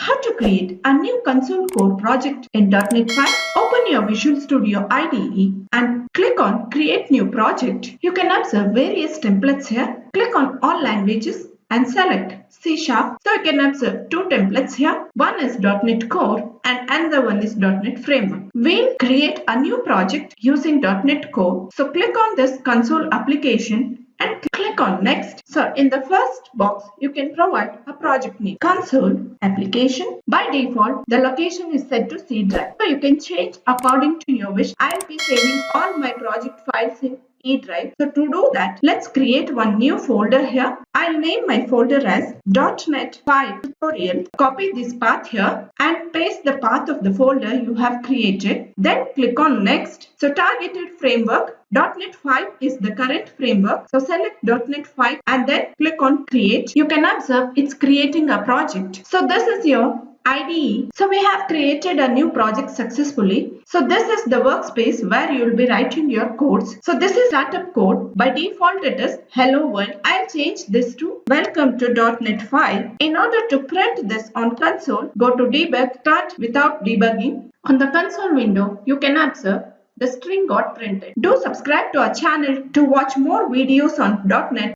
How to create a new console core project in .NET 5. Open your Visual Studio IDE and click on Create New Project. You can observe various templates here. Click on All Languages and select C#. So you can observe two templates here. One is .NET Core and another one is .NET Framework. We'll create a new project using .NET Core. So click on this console application and click on Next. So in the first box, you can provide a project name, console application. By default, the location is set to C drive. So you can change according to your wish. I'll be saving all my project files in E drive. So to do that, let's create one new folder here. I'll name my folder as .NET 5 tutorial. Copy this path here and paste the path of the folder you have created. Then click on Next. So targeted framework, .NET 5 is the current framework. So select .NET 5 and then click on Create. You can observe it's creating a project. So this is your IDE. So we have created a new project successfully. So this is the workspace where you will be writing your codes. So this is startup code. By default it is hello world. I'll change this to welcome to .NET 5. In order to print this on console, go to debug, start without debugging. On the console window, you can observe the string got printed. Do subscribe to our channel to watch more videos on .NET.